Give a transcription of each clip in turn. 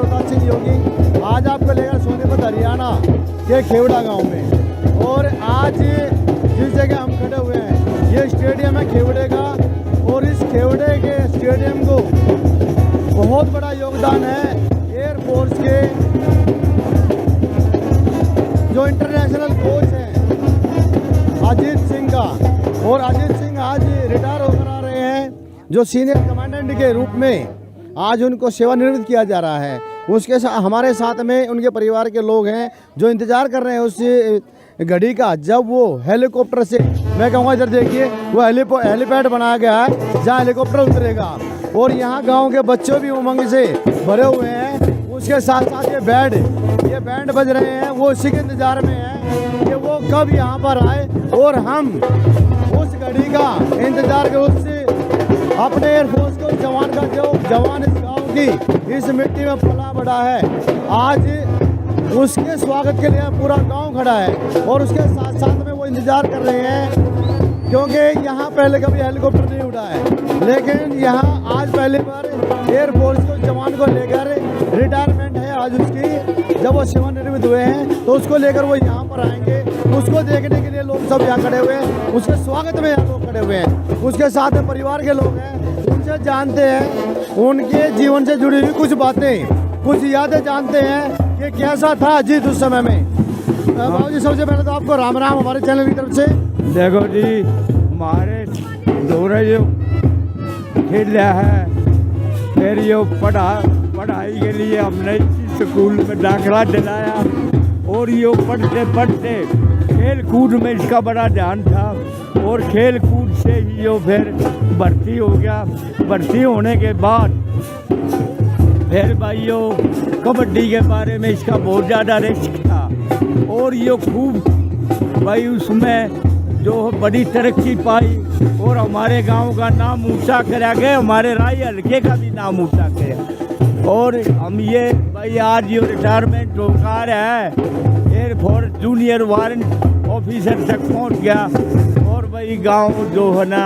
प्रताप सिंह योगी आज आपको लेकर सोनीपत हरियाणा के खेवड़ा गांव में। और आज जिस जगह हम खड़े हुए हैं ये स्टेडियम है खेवड़े का, और इस खेवड़े के स्टेडियम को बहुत बड़ा योगदान है एयरफोर्स के जो इंटरनेशनल कोच हैं अजीत सिंह का। और अजीत सिंह आज रिटायर होकर आ रहे हैं, जो सीनियर कमांडेंट के रूप में आज उनको सेवानिवृत्त किया जा रहा है। उसके हमारे साथ में उनके परिवार के लोग हैं जो इंतजार कर रहे हैं उस घड़ी का जब वो हेलीकॉप्टर से, मैं कहूँगा इधर देखिए वो हेलीपैड बनाया गया है जहाँ हेलीकॉप्टर उतरेगा, और यहाँ गांव के बच्चों भी उमंग से भरे हुए हैं। उसके साथ साथ ये बैंड बज रहे हैं, वो इसी के इंतजार में है कि वो कब यहाँ पर आए और हम उस घड़ी का इंतजार कर उससे अपने एयरफोर्स को जवान का जो जवान इस गाँव की इस मिट्टी में पला बढ़ा है, आज उसके स्वागत के लिए पूरा गांव खड़ा है। और उसके साथ साथ में वो इंतजार कर रहे हैं क्योंकि यहाँ पहले कभी हेलीकॉप्टर नहीं उड़ा है, लेकिन यहाँ आज पहली बार एयरफोर्स को जवान को लेकर रिटायरमेंट है आज उसकी, जब वो सेवानिवृत्त हुए हैं तो उसको लेकर वो यहाँ पर आएंगे। उसको देखने के लिए लोग सब यहाँ खड़े हुए हैं, उसके स्वागत में यहाँ लोग खड़े हुए हैं। उसके साथ में परिवार के लोग हैं, उनसे जानते हैं उनके जीवन से जुड़ी हुई कुछ बातें, कुछ यादें जानते हैं कि कैसा था अजीत उस समय में। बाबू जी सबसे पहले तो आपको राम राम हमारे चैनल की तरफ से। देखो जी हमारे दौरे जो खेल रहा है, फिर ये पढ़ाई के लिए हमने स्कूल में दाखिला दिलाया, और ये पढ़ते पढ़ते खेल कूद में इसका बड़ा ध्यान था, और खेल कूद से ही जो फिर भर्ती हो गया। भर्ती होने के बाद फिर भाइयों कबड्डी के बारे में इसका बहुत ज़्यादा रिस्क था, और ये खूब भाई उसमें जो बड़ी तरक्की पाई, और हमारे गांव का नाम ऊंचा करा गया, हमारे राय हल्के का भी नाम ऊंचा करा। और हम ये भाई आज ये रिटायरमेंट होकर है एयरफोर्स जूनियर वारंट ऑफिसर तक पहुंच गया, और भाई गांव जो है ना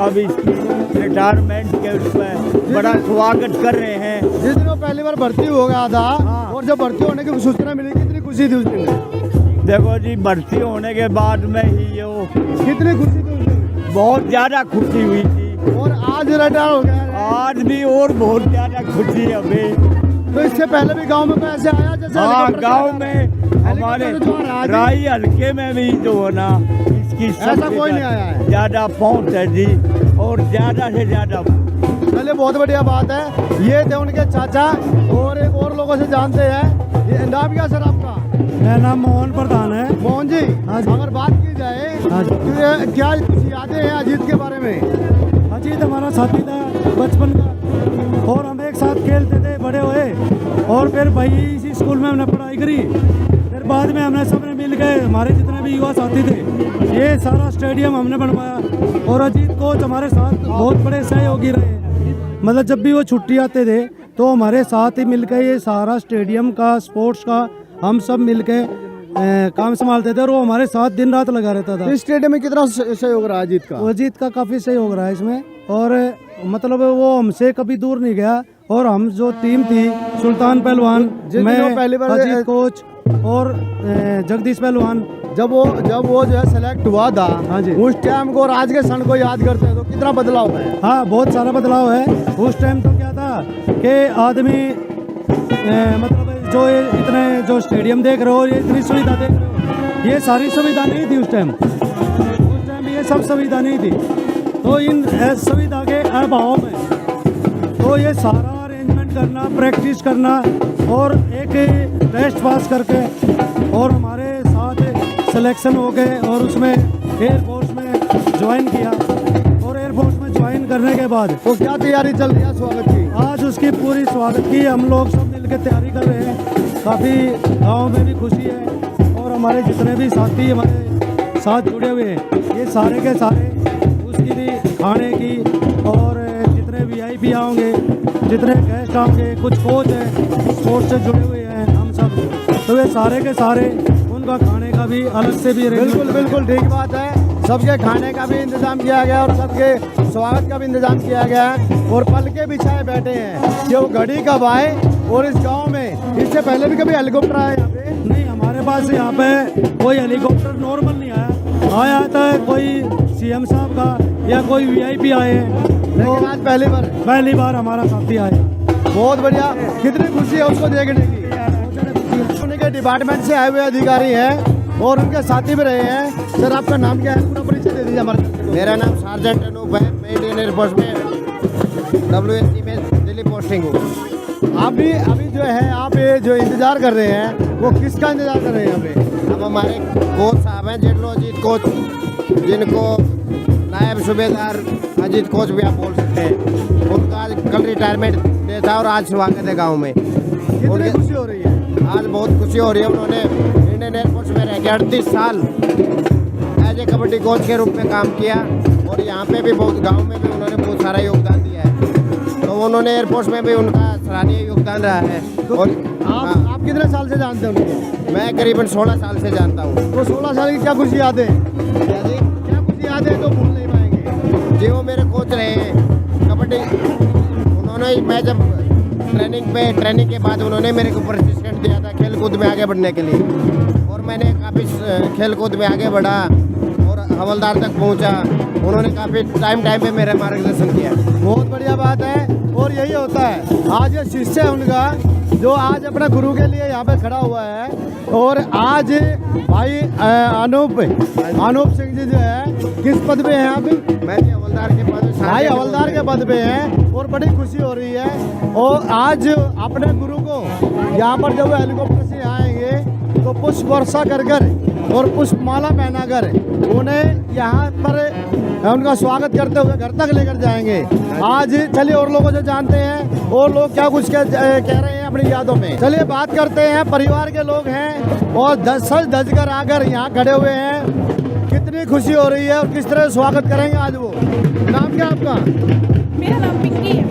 अब इसकी रिटायरमेंट के उसमें बड़ा स्वागत कर रहे हैं। जिस दिन वो पहली बार भर्ती हो गया था, हाँ। और जब भर्ती होने की सूचना मिली कितनी खुशी थी उस दिन? देखो जी भर्ती होने के बाद में ही ये कितनी खुशी थी उस दिन? बहुत ज़्यादा खुशी हुई थी, और आज रिटायर हो गया आज भी और बहुत ज़्यादा खुशी है अभी। तो इससे पहले भी गांव में पैसे आया जैसे? हाँ गांव में हमारे राई हल्के में भी जो है ना इसकी ऐसा कोई नहीं आया है, ज़्यादा पहुँच है जी, और ज़्यादा से ज़्यादा। चलिए बहुत बढ़िया बात है। ये थे उनके चाचा, और एक और लोगों से जानते हैं। ये नाम क्या सर आपका? मेरा नाम मोहन प्रधान है। मोहन जी, हाँ जी। अगर बात की जाए हाँ जी। तो क्या कुछ यादें हैं अजीत के बारे में? अजीत हमारा साथी था बचपन का, और हम एक साथ खेलते थे, बड़े हुए, और फिर भाई इसी स्कूल में हमने पढ़ाई करी। फिर बाद में हमने सबने मिल गए, हमारे जितने भी युवा साथी थे, ये सारा स्टेडियम हमने बनवाया। और अजीत कोच हमारे साथ बहुत बड़े सहयोगी रहे, मतलब जब भी वो छुट्टी आते थे तो हमारे साथ ही मिलकर ये सारा स्टेडियम का स्पोर्ट्स का हम सब मिलके काम संभालते थे, और वो हमारे साथ दिन रात लगा रहता था। इस स्टेडियम में कितना सहयोग रहा अजीत का? अजीत का काफ़ी सहयोग रहा है इसमें, और मतलब वो हमसे कभी दूर नहीं गया। और हम जो टीम थी सुल्तान पहलवान, मैं, पहली बार अजीत कोच और जगदीश पहलवान, जब वो जो है सेलेक्ट हुआ था, हाँ जी, उस टाइम को और आज के क्षण को याद करते हैं तो कितना बदलाव है? हाँ बहुत सारा बदलाव है। उस टाइम तो क्या था कि आदमी मतलब जो इतने जो स्टेडियम देख रहे हो, ये इतनी सुविधा देख रहे हो, ये सारी सुविधा नहीं थी उस टाइम ये सब सुविधा नहीं थी। तो इन सुविधा के अभाव में तो ये सारा अरेंजमेंट करना, प्रैक्टिस करना, और एक टेस्ट पास करके और हमारे साथ सिलेक्शन हो गए, और उसमें एयरफोर्स में ज्वाइन किया। और एयरफोर्स में ज्वाइन करने के बाद तो क्या तैयारी चल रही है स्वागत की? आज उसकी पूरी स्वागत की हम लोग सब मिलकर तैयारी कर रहे हैं। काफ़ी गांव में भी खुशी है, और हमारे जितने भी साथी हमारे साथ जुड़े हुए हैं, ये सारे के सारे उसकी भी खाने की, और जितने VIP आओगे, जितने गेस्ट आओगे, कुछ कोच हैं स्पोर्ट्स से जुड़े हुए हैं हम सब, तो ये सारे के सारे उनका खाने का भी अलग से भी बिल्कुल बिल्कुल ठीक बात है। सबके खाने का भी इंतजाम किया गया और सबके स्वागत का भी इंतजाम किया गया है, और पल के बिछाए बैठे हैं कि वो घड़ी कब आए और इस गांव में इससे पहले भी कभी हेलीकॉप्टर आया यहाँ पे? नहीं, हमारे पास यहाँ पे कोई हेलीकॉप्टर नॉर्मल नहीं आया। आया था कोई सीएम साहब का या कोई वीआईपी आए हैं, लेकिन आज पहली बार हमारा साथी आया। बहुत बढ़िया, कितनी खुशी है उसको देखने की। उनके डिपार्टमेंट से आए हुए अधिकारी हैं और उनके साथी भी रहे हैं। सर आपका नाम क्या है, पूरा परिचय दे दीजिए हमारे को। मेरा नाम सार्जेंट अनूप है। मैं इंडियन एयरफोर्स में WSC में दिल्ली पोस्टिंग हूँ। अभी जो है आप ये जो इंतजार कर रहे हैं वो किसका इंतजार कर रहे हैं यहाँ पे? अब हमारे कोच साहब हैं जेडलो अजीत कोच, जिनको नायब सूबेदार अजीत कोच भी आप बोल सकते हैं। उनका आज कल रिटायरमेंट डे था और आज स्वागत है गाँव में। कितनी खुशी हो रही है? आज बहुत खुशी हो रही है। उन्होंने इंडियन एयरफोर्स में रह के 38 साल एज ए कबड्डी कोच के रूप में काम किया और यहाँ पे भी बहुत गांव में भी उन्होंने बहुत सारा योगदान दिया है। तो उन्होंने एयरफोर्स में भी उनका सराहनीय योगदान रहा है। तो और आप कितने साल से जानते हैं उनको? मैं करीबन 16 साल से जानता हूँ। तो 16 साल की क्या खुशी याद है? क्या खुशी याद है तो भूल नहीं पाएंगे? जी वो मेरे कोच रहे हैं कबड्डी। उन्होंने मैं जब ट्रेनिंग के बाद उन्होंने मेरे को प्रशिक्षण दिया था खेल कूद में आगे बढ़ने के लिए और मैंने काफ़ी खेल कूद में आगे बढ़ा और हवलदार तक पहुंचा। उन्होंने काफ़ी टाइम पे मेरा मार्गदर्शन किया। बहुत बढ़िया बात है और यही होता है। आज ये शिष्य है उनका जो आज अपने गुरु के लिए यहाँ पे खड़ा हुआ है और आज भाई अनूप सिंह जी जो है किस पद पे हैं आप? मैं भी हवलदार के पद भाई हवलदार के पद पे हैं और बड़ी खुशी हो रही है। और आज अपने गुरु को यहाँ पर जब हेलीकॉप्टर से आएंगे तो पुष्प वर्षा कर और पुष्प माला पहनाकर उन्हें यहाँ पर उनका स्वागत करते हुए घर तक लेकर जाएंगे। आज चलिए और लोगों से जानते हैं और लोग क्या कुछ कह रहे हैं अपनी यादों में। चलिए बात करते हैं। परिवार के लोग हैं और धज कर आकर यहाँ खड़े हुए हैं। कितनी खुशी हो रही है और किस तरह स्वागत करेंगे आज वो? नाम क्या आपका? मेरा नाम पिंकी है।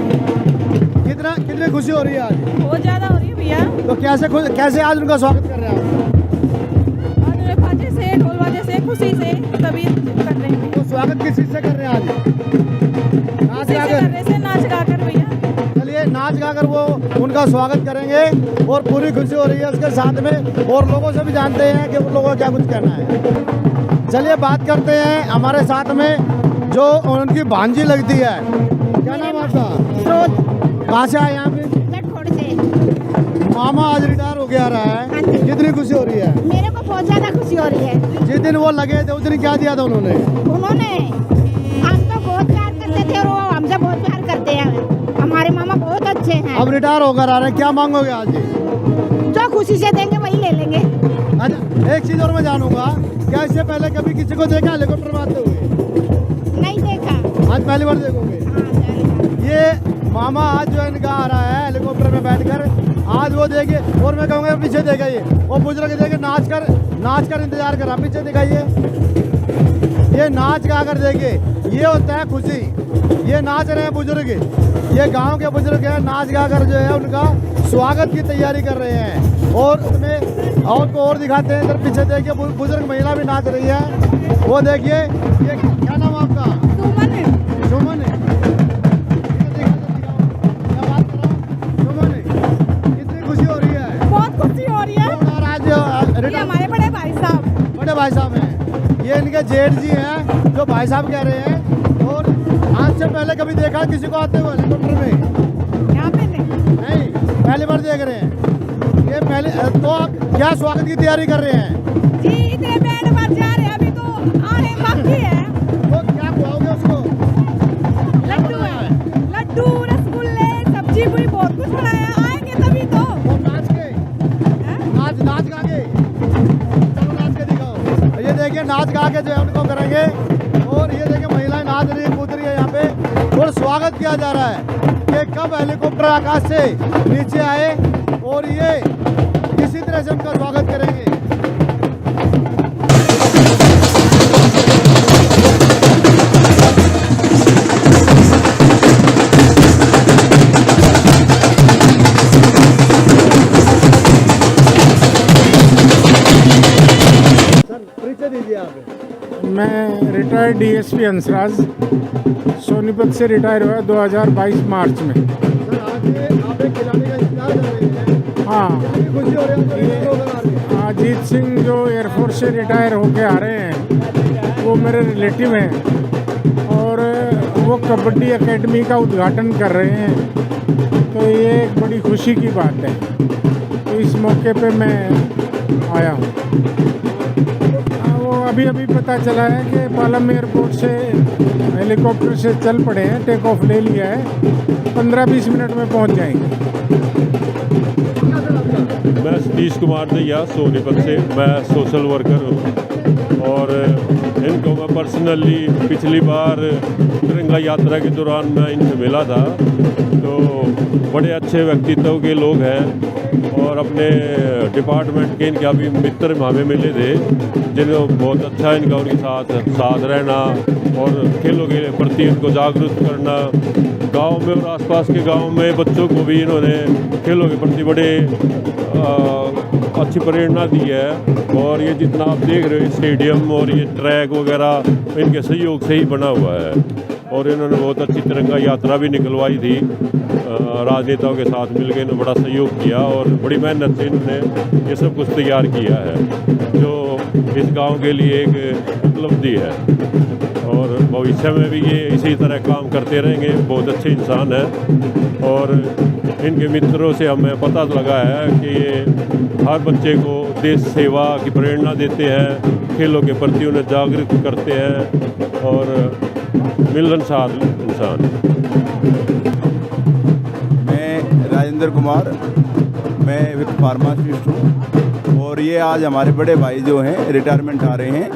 कितनी खुशी हो रही है आज? बहुत ज़्यादा हो रही है भैया। तो कैसे आज उनका स्वागत कर रहे हैं आप? और बाजे से ढोल बाजे से खुशी से तभी कर रहे हैं। तो स्वागत किस चीज़ से कर रहे हैं आज? नाच खुशी से कर रहे से नाच गाकर भैया। चलिए नाच गाकर वो उनका स्वागत करेंगे और पूरी खुशी हो रही है उसके साथ में। और लोगों से भी जानते हैं कि उन लोगों को क्या कुछ कहना है। चलिए बात करते हैं हमारे साथ में जो उनकी भांजी लगती है। क्या नाम आपका? कहाँ से आए यहाँ पे? लटखोड़ से। मामा आज रिटायर हो गया रहा है, हाँ जी। कितनी खुशी हो रही है? मेरे को बहुत ज्यादा खुशी हो रही है। जिस दिन वो लगे थे उस दिन क्या दिया था उन्होंने? हम तो बहुत प्यार करते थे और वो हमसे बहुत प्यार करते हैं। हमारे मामा बहुत अच्छे हैं। अब रिटायर होकर आ रहे हैं, क्या मांगोगे आज? जो खुशी से देंगे वही ले लेंगे। अच्छा एक चीज और मैं जानूंगा, क्या इससे पहले कभी किसी को देखा हेलीकॉप्टर में आते हुए? नहीं देखा। आज पहली बार देखोगे? हाँ, जाने। ये मामा आज जो इनका आ रहा है हेलीकॉप्टर में बैठकर, आज वो देखे और मैं कहूँगा पीछे दिखाइए वो बुजुर्ग देखे नाच कर इंतजार कर रहा। पीछे दिखाइए, ये नाच गा कर देखे, ये होता है खुशी। ये नाच रहे हैं बुजुर्ग, ये गांव के बुजुर्ग हैं, नाच गा कर जो है उनका स्वागत की तैयारी कर रहे हैं। और उसमें और को और दिखाते हैं, इधर पीछे देखिए बुजुर्ग महिला भी नाच रही है। वो देखिए, ये क्या नाम आपका? सुमन है। कितनी खुशी हो रही है? बहुत खुशी हो रही है। और आज ये हमारे बड़े भाई साहब हैं, ये इनके जेठ जी हैं जो भाई साहब कह रहे हैं। और आज से पहले कभी देखा किसी को आते हुए हेलीकॉप्टर में? यहाँ पे नहीं, पहली बार देख रहे हैं। ये पहले तो आप क्या स्वागत की तैयारी कर रहे हैं? जी इतने बैंड बज जा रहे हैं, अभी तो आने बाकी है। तो क्या खुआओगे उसको? लड्डू है, लड्डू रसगुल्ले सब्जी पूरी बहुत कुछ बनाया। आएंगे तभी तो। वो नाच के नाच गा के, चलो नाच के दिखाओ। ये देखिए नाच गा के जो है उनको करेंगे। और ये देखिए महिलाएं नाच रही कूद रही है यहाँ पे और स्वागत किया जा रहा है कि कब हेलीकॉप्टर आकाश से नीचे आए और ये किसी तरह से उनका स्वागत करेंगे। परिचय दीजिए आप। मैं रिटायर्ड डीएसपी हंसराज सोनीपत से रिटायर हुआ 2022 मार्च में। सर आज आप एक खिलाड़ी का इंतजार कर रहे हैं। हाँ, कितनी खुशी हो रही है आपको लोग आ रहे हैं? अजीत सिंह जो एयरफोर्स से रिटायर होके आ रहे हैं वो मेरे रिलेटिव हैं और वो कबड्डी एकेडमी का उद्घाटन कर रहे हैं, तो ये एक बड़ी खुशी की बात है। तो इस मौके पे मैं आया हूँ। वो अभी अभी पता चला है कि पालम एयरपोर्ट से हेलीकॉप्टर से चल पड़े हैं, टेक ऑफ ले लिया है, 15-20 मिनट में पहुँच जाएंगे। मैं सतीश कुमार दैया सोनीपत से, मैं सोशल वर्कर हूँ और इनको मैं पर्सनली पिछली बार तिरंगा यात्रा के दौरान मैं इनसे मिला था। तो बड़े अच्छे व्यक्तित्व के लोग हैं और अपने डिपार्टमेंट के इनके अभी मित्र हमें मिले थे, जिनको बहुत अच्छा इनका उनके साथ रहना और खेलों के प्रति उनको जागरूक करना। गांव में और आसपास के गांव में बच्चों को भी इन्होंने खेलों के प्रति बड़े अच्छी प्रेरणा दी है। और ये जितना आप देख रहे हो स्टेडियम और ये ट्रैक वगैरह इनके सहयोग से ही बना हुआ है। और इन्होंने बहुत अच्छी तिरंगा यात्रा भी निकलवाई थी, राजनेताओं के साथ मिलकर इन्होंने बड़ा सहयोग किया और बड़ी मेहनत से इन्होंने ये सब कुछ तैयार किया है, जो इस गांव के लिए एक उपलब्धि है। और भविष्य में भी ये इसी तरह काम करते रहेंगे। बहुत अच्छे इंसान हैं और इनके मित्रों से हमें पता लगा है कि ये हर बच्चे को देश सेवा की प्रेरणा देते हैं, खेलों के प्रति उन्हें जागरूक करते हैं और मिलनसार इंसान। मैं राजेंद्र कुमार, मैं एक फार्मासिस्ट हूँ और ये आज हमारे बड़े भाई जो हैं रिटायरमेंट आ रहे हैं,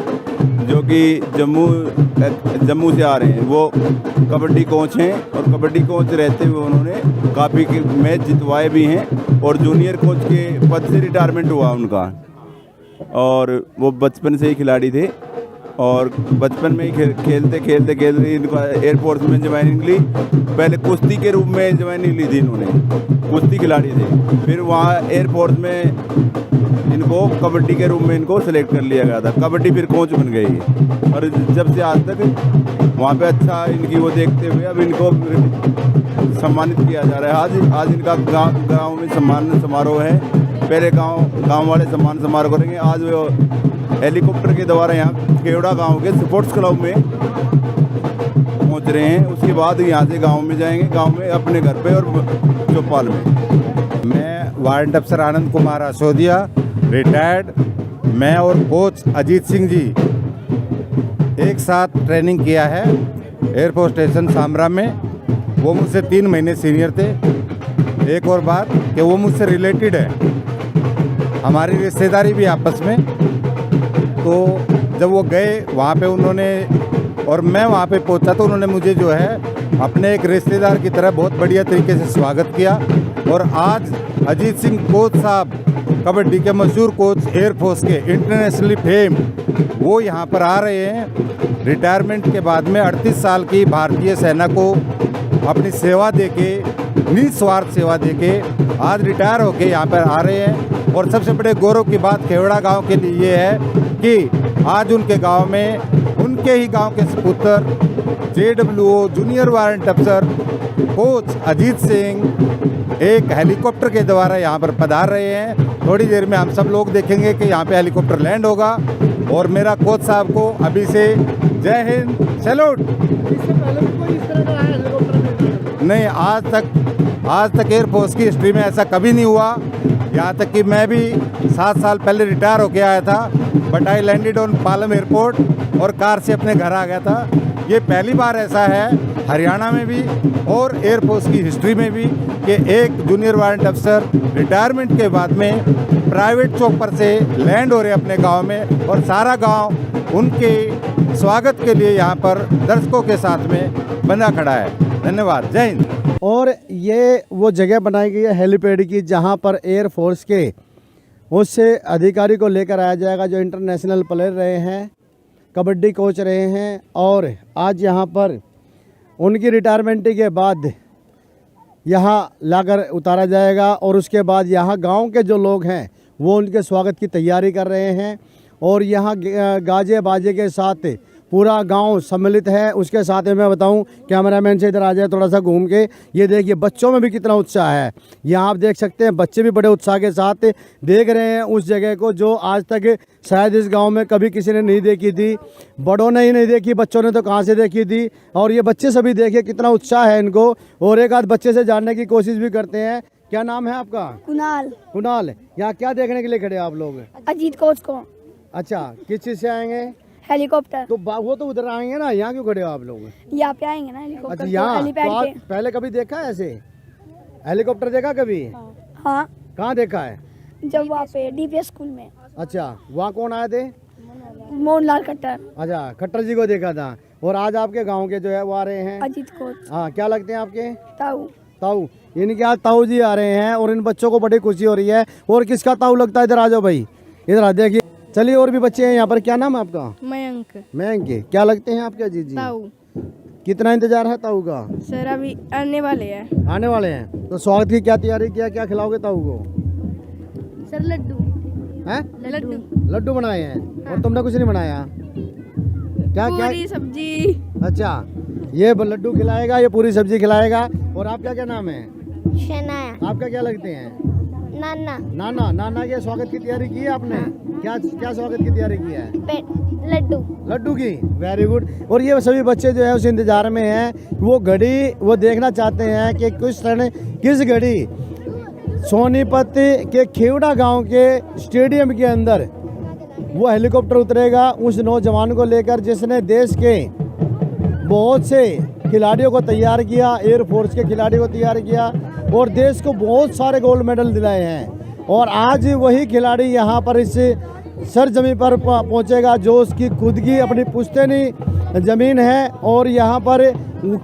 जो कि जम्मू से आ रहे हैं। वो कबड्डी कोच हैं और कबड्डी कोच रहते हुए उन्होंने काफ़ी मैच जितवाए भी हैं और जूनियर कोच के पद से रिटायरमेंट हुआ उनका। और वो बचपन से ही खिलाड़ी थे और बचपन में ही खेलते खेलते इनको एयरफोर्स में ज्वाइनिंग ली। पहले कुश्ती के रूप में ज्वाइनिंग ली थी इन्होंने, कुश्ती खिलाड़ी थे। फिर वहाँ एयरफोर्स में इनको कबड्डी के रूप में इनको सेलेक्ट कर लिया गया था। कबड्डी फिर कोच बन गई और जब से आज तक वहाँ पे अच्छा इनकी वो देखते हुए अब इनको सम्मानित किया जा रहा है। आज इनका गाँव में सम्मान समारोह है। पहले गाँव वाले सम्मान समारोह करेंगे, आज वो हेलीकॉप्टर के द्वारा यहाँ केवड़ा गांव के स्पोर्ट्स क्लब में पहुँच रहे हैं। उसके बाद यहाँ से गांव में जाएंगे, गांव में अपने घर पे और चौपाल में। मैं वारंट अफसर आनंद कुमार असोदिया, रिटायर्ड। मैं और कोच अजीत सिंह जी एक साथ ट्रेनिंग किया है एयरफोर्स स्टेशन सामरा में। वो मुझसे 3 महीने सीनियर थे। एक और बात कि वो मुझसे रिलेटेड है, हमारी रिश्तेदारी भी आपस में। तो जब वो गए वहाँ पे उन्होंने और मैं वहाँ पे पहुँचा तो उन्होंने मुझे जो है अपने एक रिश्तेदार की तरह बहुत बढ़िया तरीके से स्वागत किया। और आज अजीत सिंह कोच साहब, कबड्डी के मशहूर कोच एयरफोर्स के, इंटरनेशनली फेम, वो यहाँ पर आ रहे हैं रिटायरमेंट के बाद में। 38 साल की भारतीय सेना को अपनी सेवा देके, निस्वार्थ सेवा देके आज रिटायर होके यहाँ पर आ रहे हैं। और सबसे बड़े गौरव की बात केवड़ा गांव के लिए ये है कि आज उनके गांव में उनके ही गांव के सपुत्र JWO जूनियर वारंट अफसर कोच अजीत सिंह एक हेलीकॉप्टर के द्वारा यहाँ पर पधार रहे हैं। थोड़ी देर में हम सब लोग देखेंगे कि यहाँ पे हेलीकॉप्टर लैंड होगा। और मेरा कोच साहब को अभी से जय हिंद, सैल्यूट। इससे पहले भी कोई इस तरह का आया हेलीकॉप्टर? नहीं, आज तक एयरफोर्स की हिस्ट्री में ऐसा कभी नहीं हुआ। यहाँ तक कि मैं भी 7 साल पहले रिटायर होके आया था, but I landed on Palam airport और कार से अपने घर आ गया था। ये पहली बार ऐसा है हरियाणा में भी और एयरफोर्स की हिस्ट्री में भी कि एक जूनियर वारंट अफसर रिटायरमेंट के बाद में प्राइवेट चौपर से लैंड हो रहे अपने गांव में और सारा गांव उनके स्वागत के लिए यहाँ पर दर्शकों के साथ में बना खड़ा है। धन्यवाद, जय हिंद। और ये वो जगह बनाई गई है हेलीपैड की, जहाँ पर एयरफोर्स के उससे अधिकारी को लेकर आया जाएगा जो इंटरनेशनल प्लेयर रहे हैं, कबड्डी कोच रहे हैं। और आज यहाँ पर उनकी रिटायरमेंट के बाद यहाँ लाकर उतारा जाएगा और उसके बाद यहाँ गांव के जो लोग हैं वो उनके स्वागत की तैयारी कर रहे हैं। और यहाँ गाजे बाजे के साथ पूरा गांव सम्मिलित है। उसके साथ में मैं बताऊं, कैमरामैन से इधर आ जाए थोड़ा सा घूम के, ये देखिए बच्चों में भी कितना उत्साह है। यहाँ आप देख सकते हैं बच्चे भी बड़े उत्साह के साथ देख रहे हैं उस जगह को जो आज तक शायद इस गांव में कभी किसी ने नहीं देखी थी। बड़ों ने ही नहीं देखी, बच्चों ने तो कहाँ से देखी थी। और ये बच्चे सभी देखिए कितना उत्साह है इनको। और एक आध बच्चे से जानने की कोशिश भी करते हैं। क्या नाम है आपका? कुणाल। कुणाल, यहाँ क्या देखने के लिए खड़े आप लोग? अजीत कोच को। अच्छा, किस चीज़ से आएंगे? हेलीकॉप्टर। तो वो तो उधर आएंगे ना, यहाँ क्यों खड़े हो आप लोग? यहाँ पे आएंगे ना हेलीकॉप्टर। अच्छा, यहाँ हेलीपैड तो पे। पहले कभी देखा है ऐसे हेलीकॉप्टर? देखा कभी? हाँ, कहाँ देखा है? जब वहाँ पे डीपीएस स्कूल में। अच्छा, वहाँ कौन आए थे? मोहनलाल खट्टर। अच्छा, खट्टर जी को देखा था। और आज आपके गांव के जो है वो आ रहे हैं? अजीत कोच। हाँ, क्या लगते हैं आपके? ताऊ। ताऊ, इनके आज ताऊ जी आ रहे हैं और इन बच्चों को बड़ी खुशी हो रही है। और किसका ताऊ लगता है? इधर आ जाओ भाई, इधर आ, देखिए। चलिए, और भी बच्चे हैं यहाँ पर। क्या नाम है आपका? मयंक। मयंक, क्या लगते हैं आपके अजीत जी? ताऊ। कितना इंतजार है ताऊ का? सर अभी आने वाले हैं। आने वाले हैं। तो स्वागत की क्या तैयारी किया? क्या खिलाओगे ताऊ को? सर लड्डू। हैं? लड्डू। लड्डू बनाए हैं। और तुमने कुछ नहीं बनाया? क्या क्या? पूरी सब्जी। अच्छा, ये लड्डू खिलाएगा, ये पूरी सब्जी खिलाएगा। और आपका क्या नाम है? शनाया। आपका क्या लगते हैं? नाना। नाना। नाना के स्वागत की तैयारी की है आपने? क्या क्या स्वागत की तैयारी की है? लड्डू। लड्डू की, वेरी गुड। और ये सभी बच्चे जो है उस इंतजार में हैं। वो घड़ी वो देखना चाहते हैं कि किस घड़ी सोनीपत के खेवड़ा गांव के स्टेडियम के अंदर वो हेलीकॉप्टर उतरेगा उस नौजवान को लेकर जिसने देश के बहुत से खिलाड़ियों को तैयार किया, एयरफोर्स के खिलाड़ियों को तैयार किया और देश को बहुत सारे गोल्ड मेडल दिलाए हैं। और आज वही खिलाड़ी यहाँ पर इस सरजमी पर पहुँचेगा जो उसकी खुद की अपनी पुश्तैनी ज़मीन है। और यहाँ पर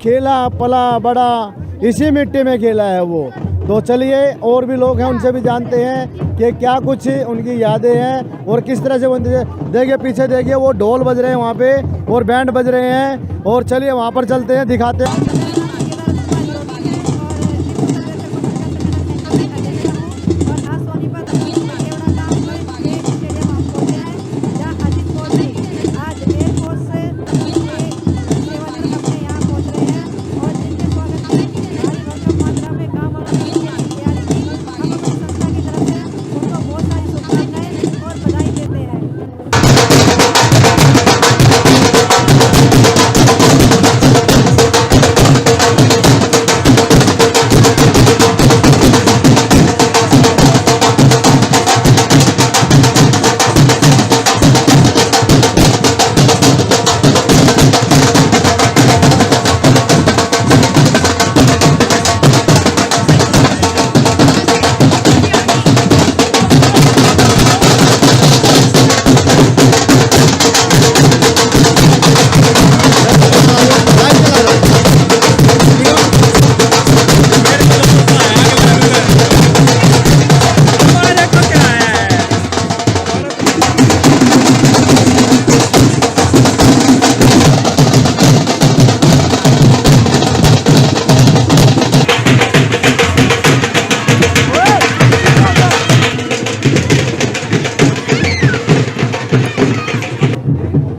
खेला पला बड़ा इसी मिट्टी में खेला है वो। तो चलिए, और भी लोग हैं उनसे भी जानते हैं कि क्या कुछ उनकी यादें हैं और किस तरह से वो देखिए पीछे देखिए वो ढोल बज रहे हैं वहाँ पे और बैंड बज रहे हैं। और चलिए वहाँ पर चलते हैं, दिखाते हैं।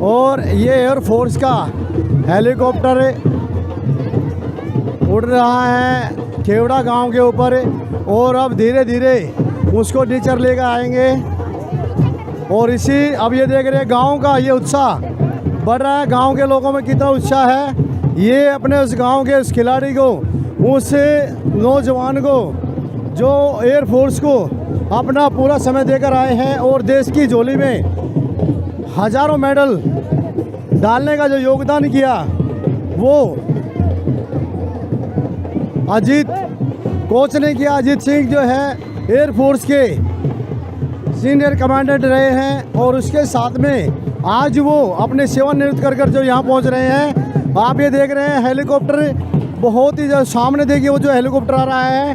और ये एयरफोर्स का हेलीकॉप्टर उड़ रहा है खेवड़ा गांव के ऊपर और अब धीरे धीरे उसको नीचे लेकर आएंगे। और इसी अब ये देख रहे हैं गांव का ये उत्साह बढ़ रहा है। गांव के लोगों में कितना उत्साह है। ये अपने उस गांव के उस खिलाड़ी को, उस नौजवान को जो एयरफोर्स को अपना पूरा समय देकर आए हैं और देश की झोली में हजारों मेडल डालने का जो योगदान किया वो अजीत कोच ने किया। अजीत सिंह जो है एयरफोर्स के सीनियर कमांडेंट रहे हैं और उसके साथ में आज वो अपने सेवानिवृत्त कर जो यहाँ पहुँच रहे हैं। आप ये देख रहे हैं हेलीकॉप्टर बहुत ही जो सामने देखिए वो जो हेलीकॉप्टर आ रहा है,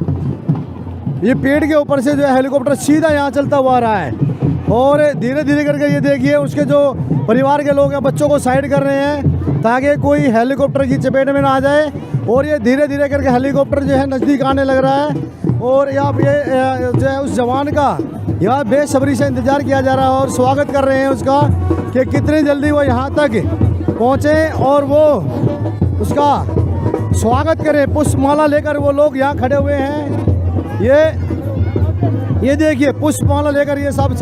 ये पेड़ के ऊपर से जो है हेलीकॉप्टर सीधा यहाँ चलता हुआ आ रहा है। और धीरे धीरे करके ये देखिए उसके जो परिवार के लोग हैं बच्चों को साइड कर रहे हैं ताकि कोई हेलीकॉप्टर की चपेट में ना आ जाए। और ये धीरे धीरे करके हेलीकॉप्टर जो है नज़दीक आने लग रहा है। और यहाँ पे जो है उस जवान का यहाँ बेसब्री से इंतज़ार किया जा रहा है और स्वागत कर रहे हैं उसका कि कितनी जल्दी वो यहाँ तक पहुँचे और वो उसका स्वागत करें। पुष्पमाला लेकर वो लोग यहाँ खड़े हुए हैं। ये देखिए पुष्पमाला लेकर ये सब,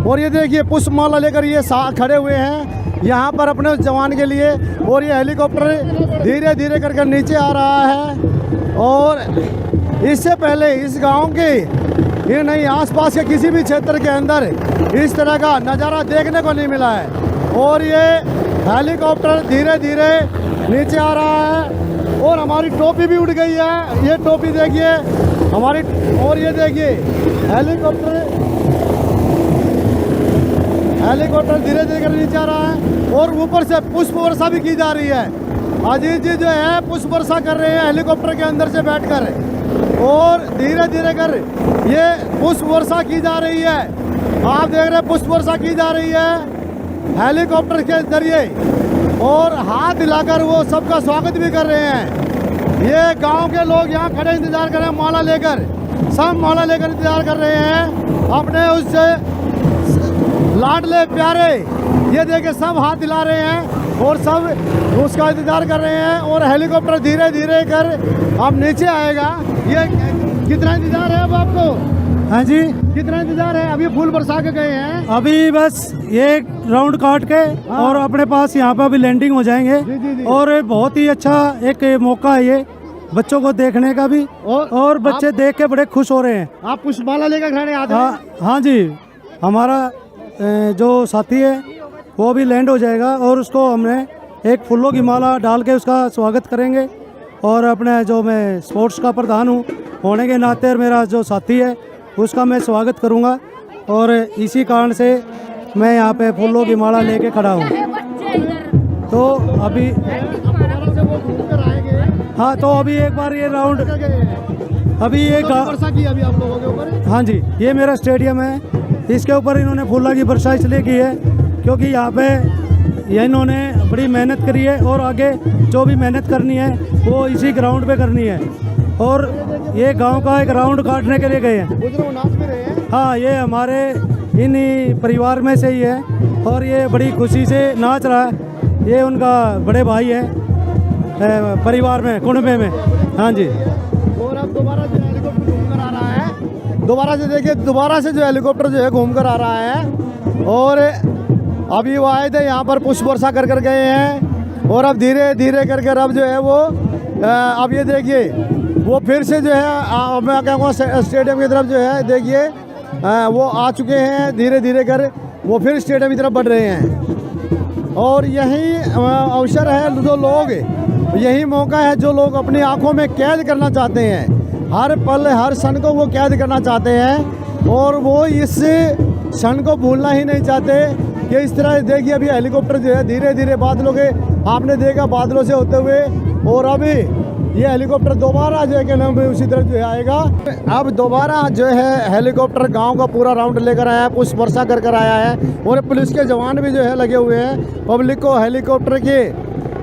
और ये देखिए पुष्पमाला लेकर ये खड़े हुए हैं यहाँ पर अपने जवान के लिए। और ये हेलीकॉप्टर धीरे धीरे करके नीचे आ रहा है। और इससे पहले इस गांव के ये नहीं, आसपास के किसी भी क्षेत्र के अंदर इस तरह का नज़ारा देखने को नहीं मिला है। और ये हेलीकॉप्टर धीरे धीरे नीचे आ रहा है और हमारी टोपी भी उड़ गई है। ये टोपी देखिए हमारी, और ये देखिए हेलीकॉप्टर धीरे धीरे कर नीचे आ रहा है और ऊपर से पुष्प वर्षा भी की जा रही है। अजीत जी जो है पुष्प वर्षा कर रहे हैं हेलीकॉप्टर के अंदर से बैठकर, और धीरे धीरे कर ये पुष्प वर्षा की जा रही है। आप देख रहे हैं पुष्प वर्षा की जा रही है हेलीकॉप्टर के जरिए, और हाथ हिलाकर वो सबका स्वागत भी कर रहे हैं। ये गांव के लोग यहाँ खड़े इंतजार कर रहे हैं, माला लेकर, सब माला लेकर इंतजार कर रहे हैं अपने उससे लाडले प्यारे। ये देखे सब हाथ हिला रहे हैं और सब उसका इंतजार कर रहे हैं। और हेलीकॉप्टर धीरे धीरे कर अब नीचे आएगा। ये कितना इंतजार है अब आपको? हाँ जी, कितना इंतजार है? अभी फूल बरसा के गए हैं, अभी बस ये राउंड काट के और अपने पास यहाँ पे अभी लैंडिंग हो जाएंगे। जी, जी, जी। और बहुत ही अच्छा एक मौका है ये बच्चों को देखने का भी, और बच्चे देख के बड़े खुश हो रहे हैं। आप पुष्पमाला लेकर खड़े आते हैं? हाँ जी, हमारा जो साथी है वो भी लैंड हो जाएगा और उसको हमने एक फूलों की माला डाल के उसका स्वागत करेंगे। और अपने जो मैं स्पोर्ट्स का प्रधान हूँ होने के नाते, और मेरा जो साथी है उसका मैं स्वागत करूँगा। और इसी कारण से मैं यहाँ पे फूलों की माला लेके खड़ा हूँ। तो अभी हाँ, तो अभी एक बार ये राउंड, अभी ये वर्षा की अभी आप लोगों के ऊपर। हाँ जी, ये मेरा स्टेडियम है, इसके ऊपर इन्होंने फूलों की वर्षा इसलिए की है क्योंकि यहाँ पे ये इन्होंने बड़ी मेहनत करी है और आगे जो भी मेहनत करनी है वो इसी ग्राउंड पे करनी है। और ये गांव का एक राउंड काटने के लिए गए हैं। हाँ, ये हमारे इन्हीं परिवार में से ही है और ये बड़ी खुशी से नाच रहा है। ये उनका बड़े भाई है परिवार में, कुनबे में। हाँ जी। और अब दोबारा जो हेलीकॉप्टर घूम कर आ रहा है, दोबारा से देखिए, दोबारा से जो हेलीकॉप्टर जो है घूम कर आ रहा है। और अभी वो आए थे यहाँ पर पुष्प वर्षा कर कर गए हैं और अब धीरे धीरे करके अब जो है वो अब ये देखिए वो फिर से जो है मैं कहूँगा स्टेडियम की तरफ जो है देखिए वो आ चुके हैं। धीरे धीरे कर वो फिर स्टेडियम की तरफ बढ़ रहे हैं। और यही अवसर है, जो लोग, यही मौका है जो लोग अपनी आंखों में कैद करना चाहते हैं, हर पल हर क्षण को वो कैद करना चाहते हैं और वो इस क्षण को भूलना ही नहीं चाहते कि इस तरह देखिए अभी हेलीकॉप्टर जो है धीरे धीरे बादलों के, आपने देखा बादलों से होते हुए, और अभी ये हेलीकॉप्टर दोबारा जो है कि नाम उसी तरह जो है आएगा। अब दोबारा जो है हेलीकॉप्टर गांव का पूरा राउंड लेकर आया है, पुष्प वर्षा कर कर आया है और पुलिस के जवान भी जो है लगे हुए हैं, पब्लिक को हेलीकॉप्टर के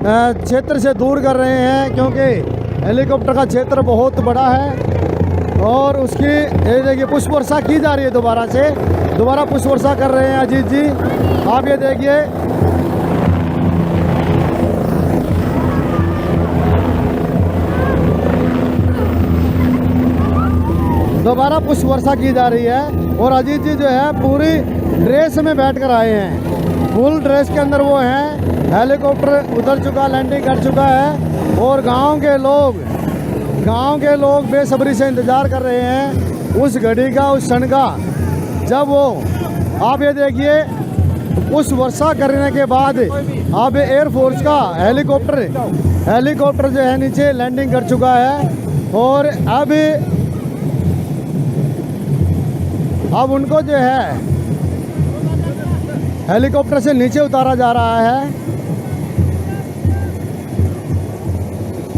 क्षेत्र से दूर कर रहे हैं क्योंकि हेलीकॉप्टर का क्षेत्र बहुत बड़ा है। और उसकी ये देखिए पुष्प वर्षा की जा रही है, दोबारा से दोबारा पुष्प वर्षा कर रहे हैं अजीत जी। आप ये देखिए दोबारा पुष्प वर्षा की जा रही है और अजीत जी जो है पूरी ड्रेस में बैठकर आए हैं, फुल ड्रेस के अंदर वो हैं। हेलीकॉप्टर उतर चुका, लैंडिंग कर चुका है और गांव के लोग बेसब्री से इंतज़ार कर रहे हैं उस घड़ी का, उस क्षण का, जब वो, आप ये देखिए उस वर्षा करने के बाद अब एयरफोर्स का हेलीकॉप्टर जो है नीचे लैंडिंग कर चुका है और अब उनको जो है हेलीकॉप्टर से नीचे उतारा जा रहा है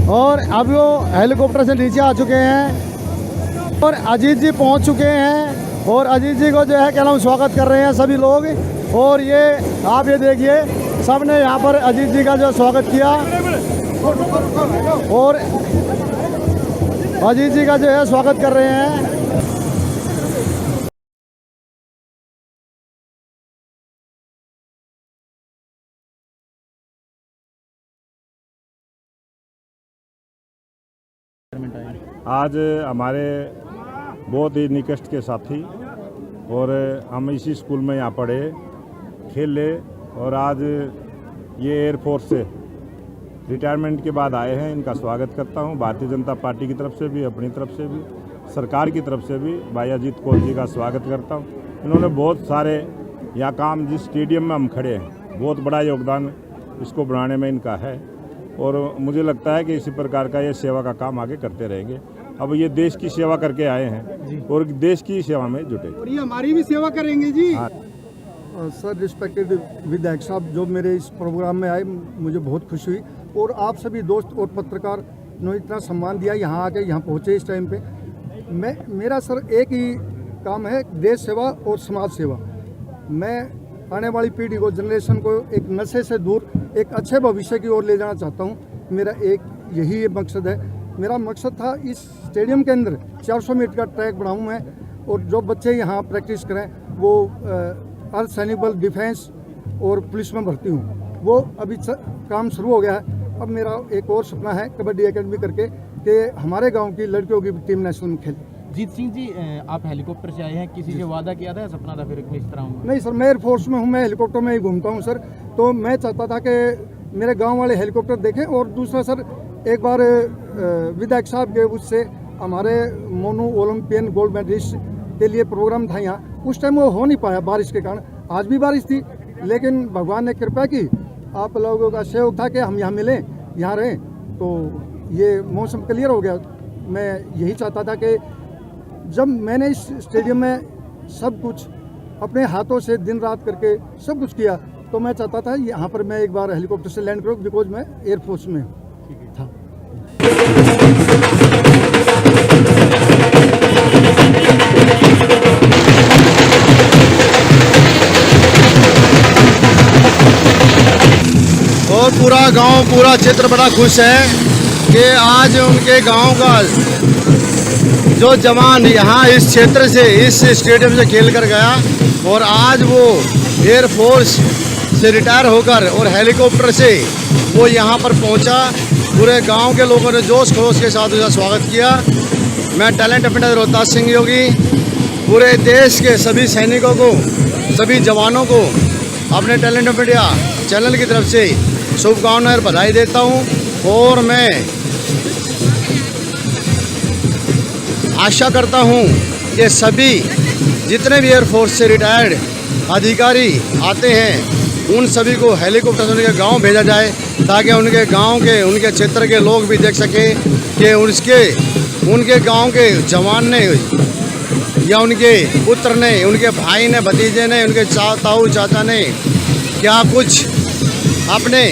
और अब वो हेलीकॉप्टर से नीचे आ चुके हैं और अजीत जी पहुंच चुके हैं और अजीत जी को जो है क्या नाम स्वागत कर रहे हैं सभी लोग। और ये आप ये देखिए सबने यहाँ पर अजीत जी का जो स्वागत किया और अजीत जी का जो है स्वागत कर रहे हैं। रिटायरमेंट आए? आज हमारे बहुत ही निकट के साथी और हम इसी स्कूल में यहाँ पढ़े, खेले और आज ये एयरफोर्स से रिटायरमेंट के बाद आए हैं। इनका स्वागत करता हूँ भारतीय जनता पार्टी की तरफ से भी, अपनी तरफ से भी, सरकार की तरफ से भी भाई अजीत कौर जी का स्वागत करता हूँ। इन्होंने बहुत सारे यहाँ काम, जिस स्टेडियम में हम खड़े हैं, बहुत बड़ा योगदान इसको बनाने में इनका है और मुझे लगता है कि इसी प्रकार का ये सेवा का काम आगे करते रहेंगे। अब ये देश की सेवा करके आए हैं और देश की सेवा में जुटे और ये हमारी भी सेवा करेंगे जी। हाँ। सर, रिस्पेक्टेड विधायक साहब जो मेरे इस प्रोग्राम में आए, मुझे बहुत खुशी हुई और आप सभी दोस्त और पत्रकार ने इतना सम्मान दिया, यहाँ आके यहाँ पहुँचे इस टाइम पे। मेरा सर एक ही काम है, देश सेवा और समाज सेवा। मैं आने वाली पीढ़ी को, जनरेशन को एक नशे से दूर एक अच्छे भविष्य की ओर ले जाना चाहता हूँ। मेरा एक यही मकसद है। मेरा मकसद था इस स्टेडियम के अंदर 400 मीटर का ट्रैक बनाऊँ मैं, और जो बच्चे यहाँ प्रैक्टिस करें वो अर्धसैनिक बल, डिफेंस और पुलिस में भर्ती हूँ। वो अभी काम शुरू हो गया है। अब मेरा एक और सपना है कबड्डी एकेडमी करके कि हमारे गांव की लड़कियों की टीम नेशनल में खेले। जीत सिंह जी, आप हेलीकॉप्टर से आए हैं, किसी से वादा किया था या सपना था फिर इस तरह हूँ? नहीं सर, मैं एयरफोर्स में हूँ, मैं हेलीकॉप्टर में ही घूमता हूँ सर। तो मैं चाहता था कि मेरे गांव वाले हेलीकॉप्टर देखें। और दूसरा सर, एक बार विधायक साहब के उससे हमारे मोनू ओलंपियन गोल्ड मेडलिस्ट के लिए प्रोग्राम था यहाँ, उस टाइम वो हो नहीं पाया बारिश के कारण। आज भी बारिश थी, लेकिन भगवान ने कृपा की, आप लोगों का सहयोग था कि हम यहाँ मिलें, यहाँ रहें, तो ये मौसम क्लियर हो गया। मैं यही चाहता था कि जब मैंने इस स्टेडियम में सब कुछ अपने हाथों से दिन रात करके सब कुछ किया, तो मैं चाहता था यहाँ पर मैं एक बार हेलीकॉप्टर से लैंड करूँ, बिकॉज मैं एयरफोर्स में था। और पूरा गांव, पूरा क्षेत्र बड़ा खुश है कि आज उनके गांव का जो जवान यहाँ इस क्षेत्र से, इस स्टेडियम से खेल कर गया और आज वो एयरफोर्स से रिटायर होकर और हेलीकॉप्टर से वो यहाँ पर पहुँचा। पूरे गांव के लोगों ने जोश खरोश के साथ उसका स्वागत किया। मैं talent of India Rohtas Singh Yogi पूरे देश के सभी सैनिकों को, सभी जवानों को अपने टैलेंट ऑफ इंडिया चैनल की तरफ से शुभकामनाएं और बधाई देता हूं। और मैं आशा करता हूं कि सभी जितने भी एयरफोर्स से रिटायर्ड अधिकारी आते हैं, उन सभी को हेलीकॉप्टर से उनके गांव भेजा जाए, ताकि उनके गांव के, उनके क्षेत्र के लोग भी देख सकें कि उनके गांव के जवान ने या उनके पुत्र ने, उनके भाई ने, भतीजे ने, उनके ताऊ चाचा ने क्या कुछ अपने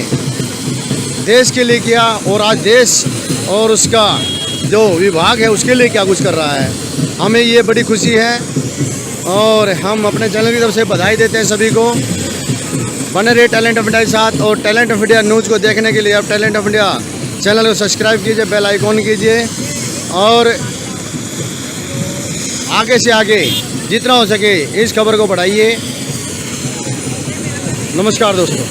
देश के लिए किया और आज देश और उसका जो विभाग है उसके लिए क्या कुछ कर रहा है। हमें ये बड़ी खुशी है और हम अपने चैनल की तरफ से बधाई देते हैं सभी को। बने रहे टैलेंट ऑफ इंडिया के साथ और टैलेंट ऑफ इंडिया न्यूज़ को देखने के लिए आप टैलेंट ऑफ इंडिया चैनल को सब्सक्राइब कीजिए, बेल आइकॉन कीजिए और आगे से आगे जितना हो सके इस खबर को बढ़ाइए। नमस्कार दोस्तों।